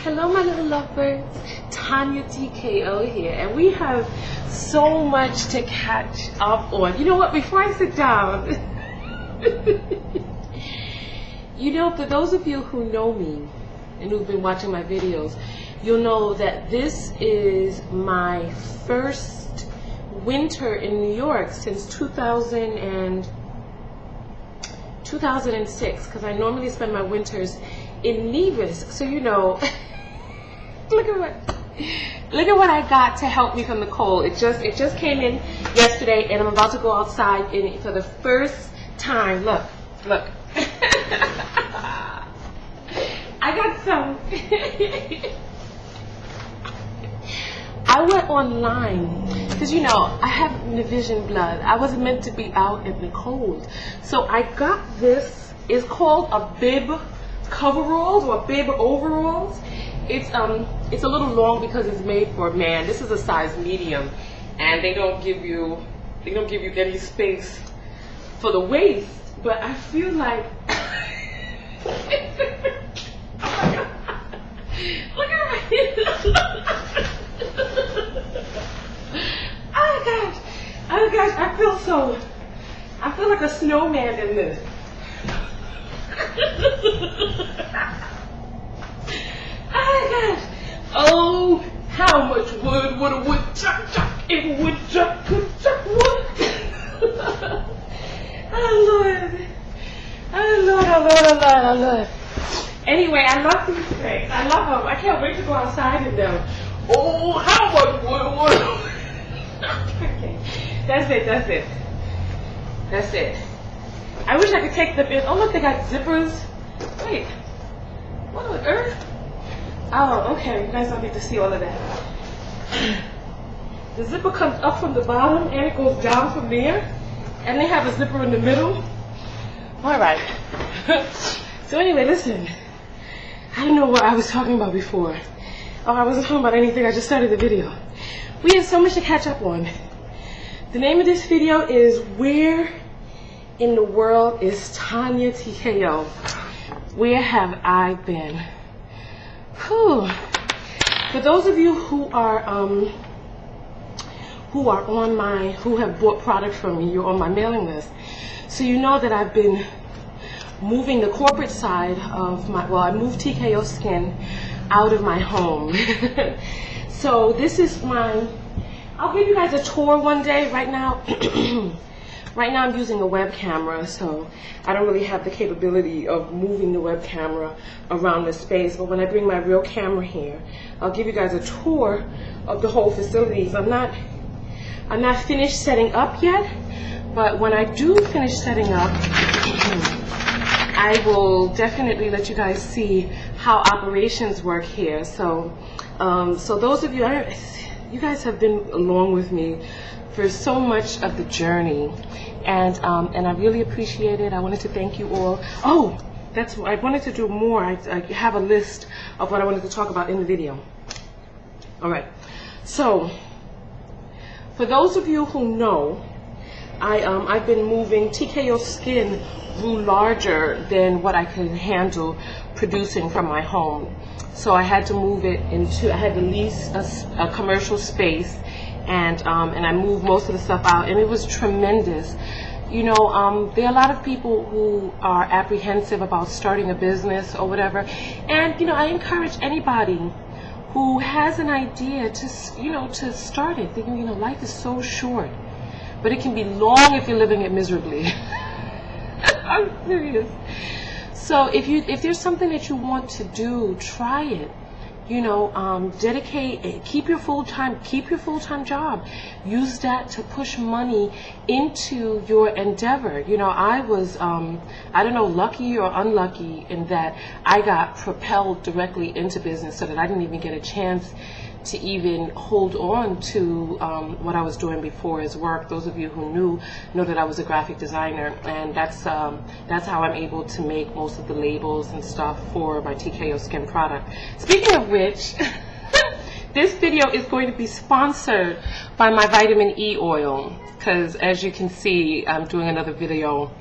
Hello my little lovebirds, TonyaTko here, and we have so much to catch up on. You know what, before I sit down, you know, for those of you who know me and who've been watching my videos, you'll know that this is my first winter in New York since 2006, because I normally spend my winters in Timmesss. So you know, look at what I got to help me from the cold. It just came in yesterday, and I'm about to go outside in it for the first time. Look. I got some. I went online because, you know, I have Division blood. I wasn't meant to be out in the cold, so I got this. It's called a bib coveralls or bib overalls. It's a little long because it's made for a man. This is a size medium, and they don't give you any space for the waist. But I feel like oh my God. Look at me. Oh gosh, I feel like a snowman in this. Oh gosh. Oh, how much wood would a woodchuck chuck if a woodchuck could chuck wood? Oh Lord. Anyway, I love these things. I love them. I can't wait to go outside in them. Oh, how much wood? Okay. That's it. I wish I could take them in. Oh look, they got zippers. Wait, what on earth? Oh, okay, you guys don't get to see all of that. The zipper comes up from the bottom and it goes down from there, and they have a zipper in the middle. All right. So anyway, listen, I don't know what I was talking about before. Oh, I wasn't talking about anything. I just started the video. We have so much to catch up on. The name of this video is Where in the World is TonyaTko? Where have I been? Whew. For those of you who have bought product from me, you're on my mailing list, so you know that I've been moving the corporate side of I moved TKO Skin out of my home. So this is I'll give you guys a tour one day. Right now I'm using a web camera, so I don't really have the capability of moving the web camera around the space. But when I bring my real camera here, I'll give you guys a tour of the whole facilities. I'm not finished setting up yet, but when I do finish setting up, I will definitely let you guys see how operations work here. So those of you, you guys have been along with me for so much of the journey, and I really appreciate it. I wanted to thank you all. Oh, that's what I wanted to do more. I have a list of what I wanted to talk about in the video. All right. So for those of you who know, I've been moving. TKO Skin grew larger than what I could handle producing from my home. So I had to move it I had to lease a commercial space, and I moved most of the stuff out, and it was tremendous. You know, there are a lot of people who are apprehensive about starting a business or whatever, and you know, I encourage anybody who has an idea to start it. You know, life is so short, but it can be long if you're living it miserably. I'm serious. So if there's something that you want to do, try it. You know, keep your full-time job. Use that to push money into your endeavor. You know, I was, I don't know, lucky or unlucky in that I got propelled directly into business, so that I didn't even get a chance to even hold on to what I was doing before as work. Those of you who know that I was a graphic designer, and that's how I'm able to make most of the labels and stuff for my TKO Skin product. Speaking of which, this video is going to be sponsored by my vitamin E oil, because as you can see, I'm doing another video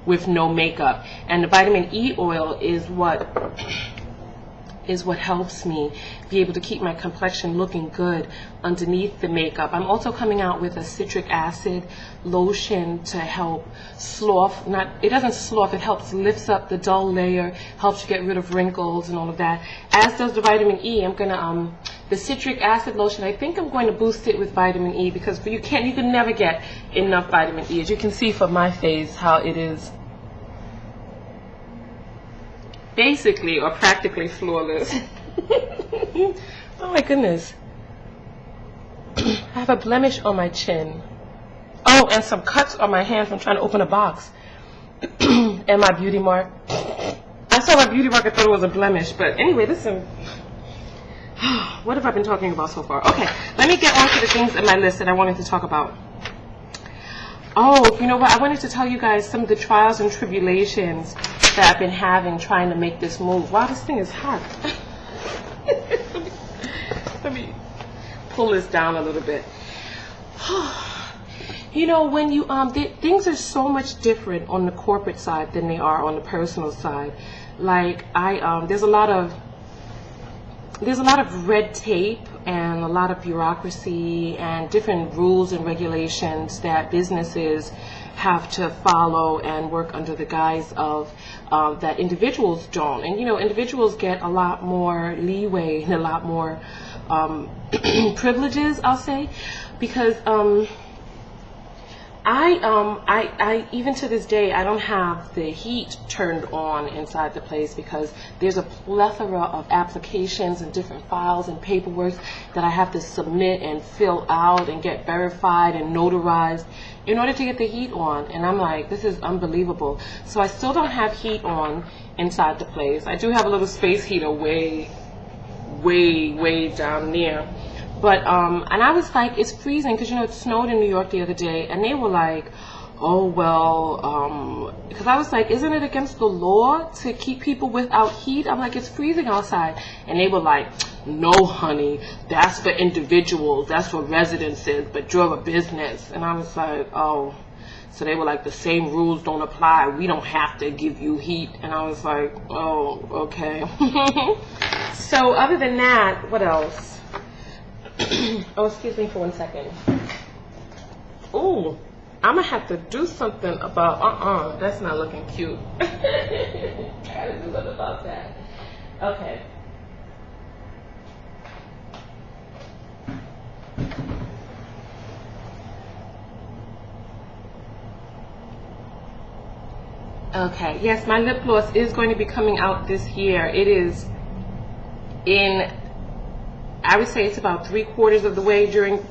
with no makeup, and the vitamin E oil is what is what helps me be able to keep my complexion looking good underneath the makeup. I'm also coming out with a citric acid lotion to help slough, it doesn't slough, it helps lifts up the dull layer, helps you get rid of wrinkles and all of that, as does the vitamin E. I'm gonna, the citric acid lotion, I think I'm going to boost it with vitamin E, because you can never get enough vitamin E. As you can see from my face how it is basically or practically flawless. Oh my goodness. I have a blemish on my chin. Oh, and some cuts on my hand from trying to open a box. And my beauty mark. I saw my beauty mark, I thought it was a blemish. But anyway, listen. What have I been talking about so far? Okay, let me get on to the things in my list that I wanted to talk about. Oh, you know what? I wanted to tell you guys some of the trials and tribulations that I've been having trying to make this move. Wow, this thing is hot. Let me pull this down a little bit. You know, when you things are so much different on the corporate side than they are on the personal side. Like there's a lot of red tape and a lot of bureaucracy and different rules and regulations that businesses have to follow and work under the guise of that individuals don't. And you know, individuals get a lot more leeway and a lot more privileges, I'll say, because I even to this day, I don't have the heat turned on inside the place because there's a plethora of applications and different files and paperwork that I have to submit and fill out and get verified and notarized in order to get the heat on. And I'm like, this is unbelievable. So I still don't have heat on inside the place. I do have a little space heater way down there. But, and I was like, it's freezing, because, you know, it snowed in New York the other day, and they were like, oh, well, because I was like, isn't it against the law to keep people without heat? I'm like, it's freezing outside. And they were like, no, honey, that's for individuals, that's for residences, but you're a business. And I was like, oh. So they were like, the same rules don't apply, we don't have to give you heat. And I was like, oh, okay. So other than that, what else? Oh, excuse me for 1 second. Ooh, I'm gonna have to do something about, that's not looking cute. Gotta do something about that. Okay. Okay, yes, my lip gloss is going to be coming out this year. It is in, I would say it's about 3/4 of the way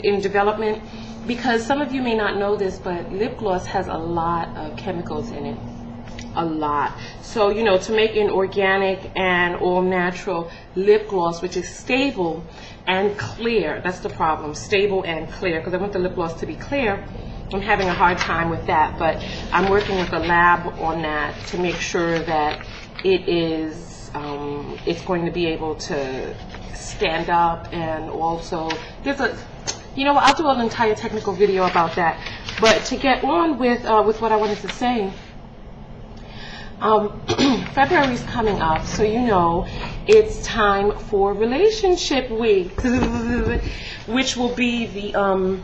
in development, because some of you may not know this, but lip gloss has a lot of chemicals in it. A lot. So, you know, to make an organic and all natural lip gloss, which is stable and clear, that's the problem, stable and clear, because I want the lip gloss to be clear. I'm having a hard time with that, but I'm working with the lab on that to make sure that it is, it's going to be able to stand up. And also there's a, you know, I'll do an entire technical video about that. But to get on with what I wanted to say, February's coming up, so you know it's time for Relationship Week, which will be the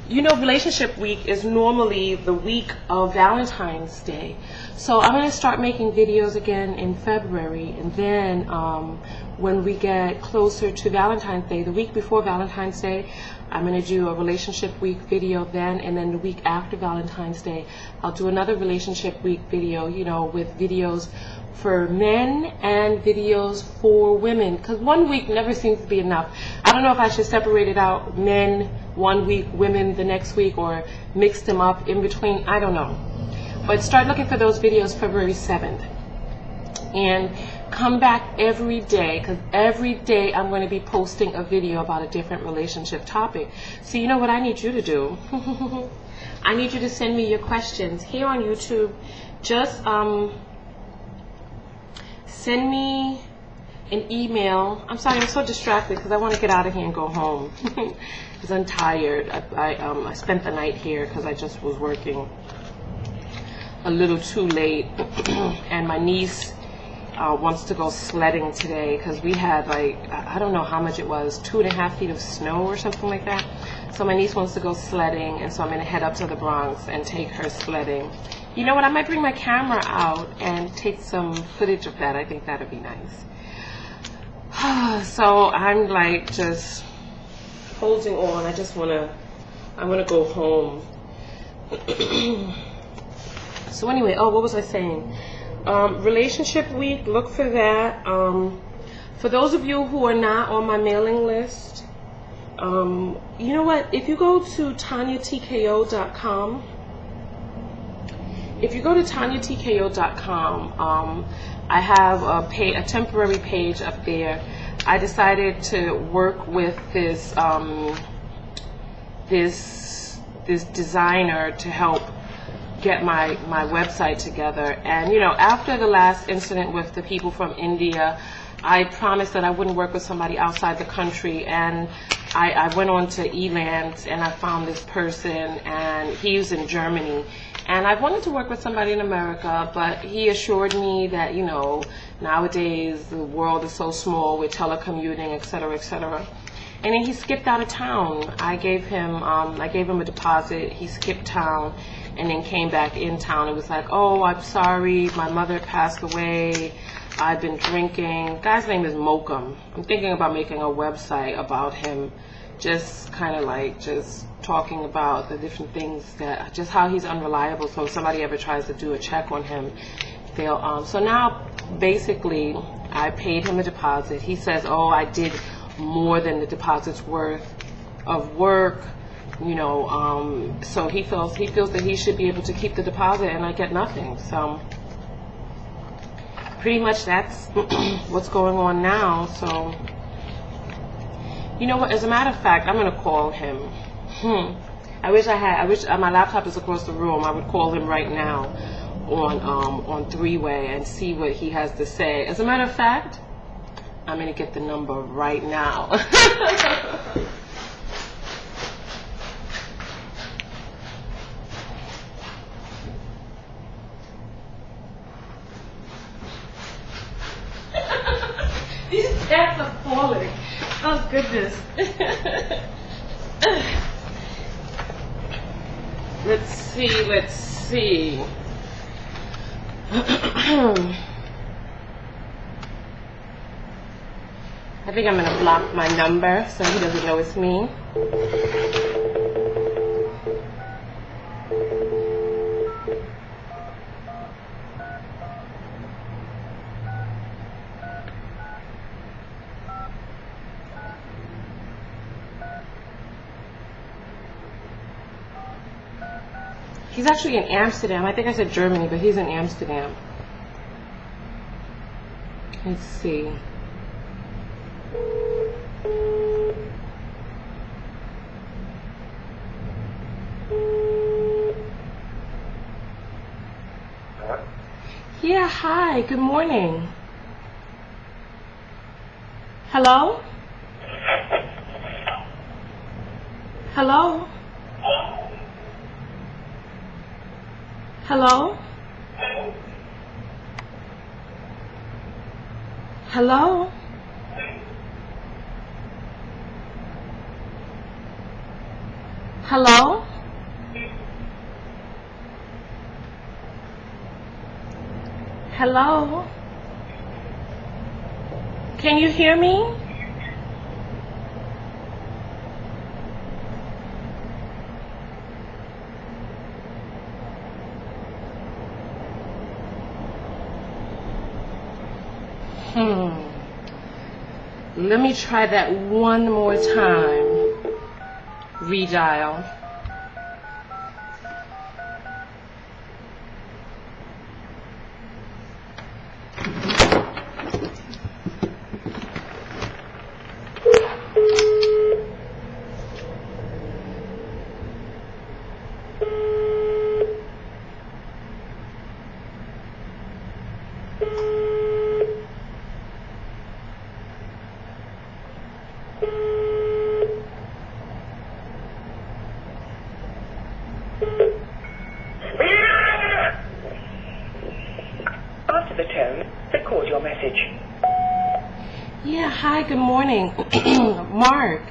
you know, Relationship Week is normally the week of Valentine's Day. So I'm going to start making videos again in February, and then when we get closer to Valentine's Day, the week before Valentine's Day, I'm going to do a Relationship Week video then, and then the week after Valentine's Day, I'll do another Relationship Week video, you know, with videos for men and videos for women, because 1 week never seems to be enough. I don't know if I should separate it out, men 1 week, women the next week, or mix them up in between. I don't know. But start looking for those videos February 7th. And come back every day, because every day I'm going to be posting a video about a different relationship topic. So you know what I need you to do? I need you to send me your questions here on YouTube. Just send me an email. I'm sorry, I'm so distracted because I want to get out of here and go home. Because I'm tired. I spent the night here because I just was working a little too late. And my niece wants to go sledding today because we had like, I don't know how much it was, 2.5 feet of snow or something like that. So my niece wants to go sledding, and so I'm going to head up to the Bronx and take her sledding. You know what, I might bring my camera out and take some footage of that. I think that would be nice. So I'm like just holding on. I want to go home. So anyway, what was I saying? Relationship week, look for that. For those of you who are not on my mailing list, you know what, if you go to TonyaTko.com, I have a temporary page up there. I decided to work with this this designer to help get my website together. And you know, after the last incident with the people from India, I promised that I wouldn't work with somebody outside the country, and I went on to Eland and I found this person, and he's in Germany. And I wanted to work with somebody in America, but he assured me that, you know, nowadays the world is so small with telecommuting, et cetera, et cetera. And then he skipped out of town. I gave him a deposit. He skipped town and then came back in town. It was like, oh, I'm sorry, my mother passed away. I've been drinking. Guy's name is Mokum. I'm thinking about making a website about him, just kind of like just talking about the different things that, just how he's unreliable. So if somebody ever tries to do a check on him, they'll, so now basically I paid him a deposit. He says, oh, I did more than the deposit's worth of work, you know, so he feels that he should be able to keep the deposit and I get nothing. So pretty much that's what's going on now. So you know what, as a matter of fact, I'm gonna call him. I wish my laptop is across the room. I would call him right now on three-way and see what he has to say. As a matter of fact, I'm gonna get the number right now. These cats are falling. Oh goodness. Let's see. I think I'm going to block my number so he doesn't know it's me. He's actually in Amsterdam. I think I said Germany, but he's in Amsterdam. Let's see. Yeah, hi, good morning. Hello? Hello? Hello? Hello? Hello? Hello? Can you hear me? Let me try that one more time. Redial. record your message. Yeah, hi, good morning. Mark,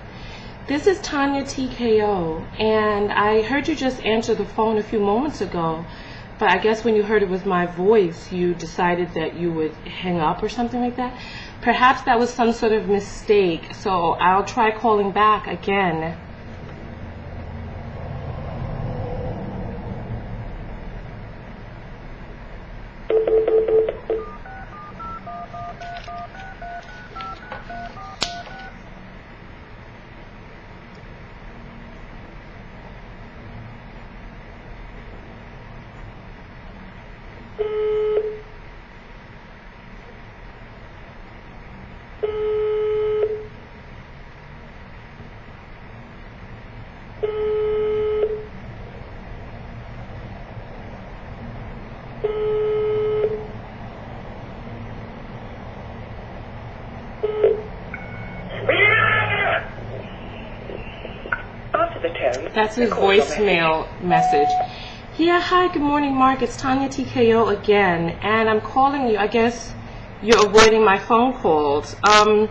this is TonyaTko, and I heard you just answer the phone a few moments ago, but I guess when you heard it was my voice, you decided that you would hang up or something like that. Perhaps that was some sort of mistake, so I'll try calling back again. That's his voicemail message. Yeah, hi, good morning, Mark. It's TonyaTko again, and I'm calling you. I guess you're avoiding my phone calls. I'm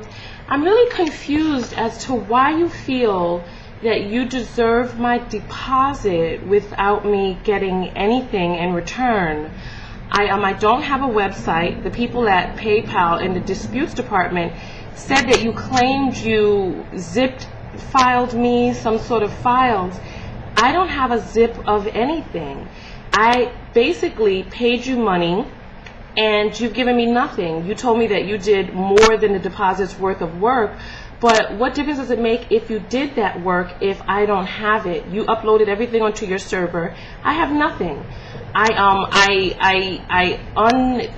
really confused as to why you feel that you deserve my deposit without me getting anything in return. I don't have a website. The people at PayPal in the disputes department said that you claimed you filed me some sort of files. I don't have a zip of anything. I basically paid you money and you've given me nothing. You told me that you did more than the deposit's worth of work, but what difference does it make if you did that work if I don't have it? You uploaded everything onto your server. I have nothing.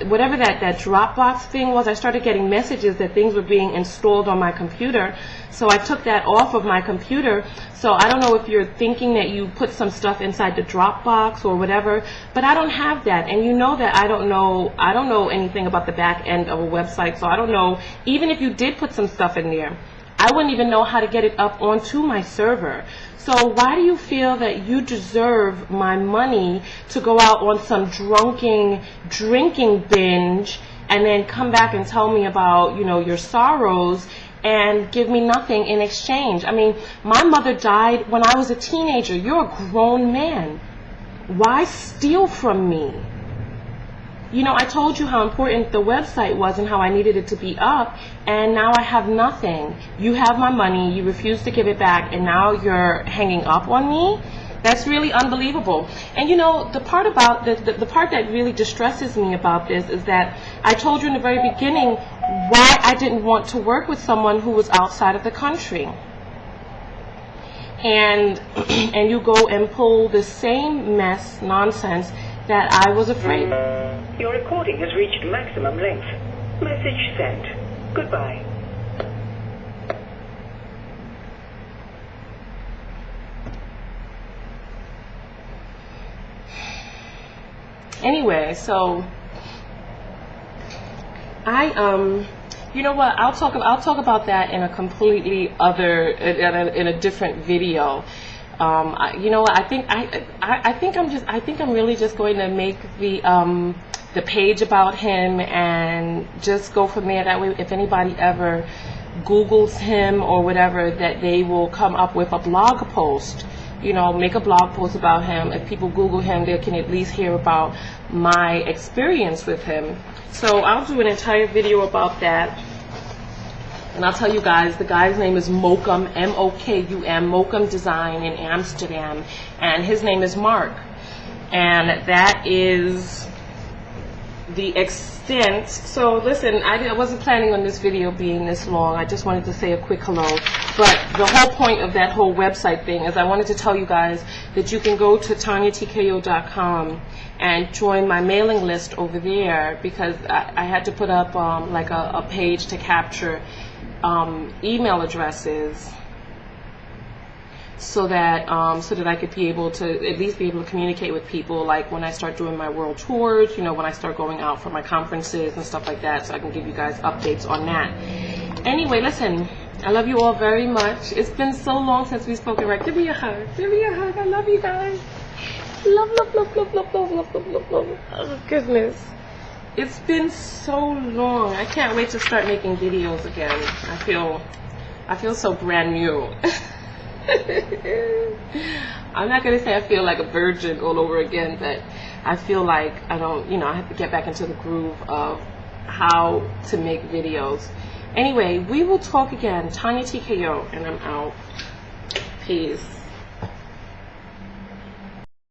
Whatever that Dropbox thing was, I started getting messages that things were being installed on my computer. So I took that off of my computer. So I don't know if you're thinking that you put some stuff inside the Dropbox or whatever, but I don't have that. And you know that I don't know anything about the back end of a website. So I don't know, even if you did put some stuff in there, I wouldn't even know how to get it up onto my server. So why do you feel that you deserve my money to go out on some drunken drinking binge and then come back and tell me about, you know, your sorrows and give me nothing in exchange? I mean, my mother died when I was a teenager. You're a grown man. Why steal from me? You know, I told you how important the website was and how I needed it to be up, and now I have nothing. You have my money, you refuse to give it back, and now you're hanging up on me? That's really unbelievable. And you know, the part about the part that really distresses me about this is that I told you in the very beginning why I didn't want to work with someone who was outside of the country. And you go and pull the same mess nonsense that I was afraid. Your recording has reached maximum length. Message sent. Goodbye. Anyway, so you know what? I'll talk about that in a completely other in a different video. You know what? I think I'm really just going to make the page about him and just go from there. That way, if anybody ever Googles him or whatever, that they will come up with a blog post. You know, make a blog post about him. If people Google him, they can at least hear about my experience with him. So I'll do an entire video about that. And I'll tell you guys, the guy's name is Mokum, M-O-K-U-M, Mokum Design in Amsterdam. And his name is Mark. And that is the extent. So listen, I wasn't planning on this video being this long. I just wanted to say a quick hello. But the whole point of that whole website thing is I wanted to tell you guys that you can go to TonyaTko.com and join my mailing list over there, because I had to put up like a page to capture email addresses so that I could be able to at least be able to communicate with people, like when I start doing my world tours, you know, when I start going out for my conferences and stuff like that, so I can give you guys updates on that. Anyway, listen, I love you all very much. It's been so long since we've spoken, right? Give me a hug. Give me a hug. I love you guys. Love, love, love, love, love, love, love, love, love, love. Oh, goodness. It's been so long. I can't wait to start making videos again. I feel so brand new. I'm not gonna say I feel like a virgin all over again, but I feel like I have to get back into the groove of how to make videos. Anyway, we will talk again. TonyaTko, and I'm out. Peace.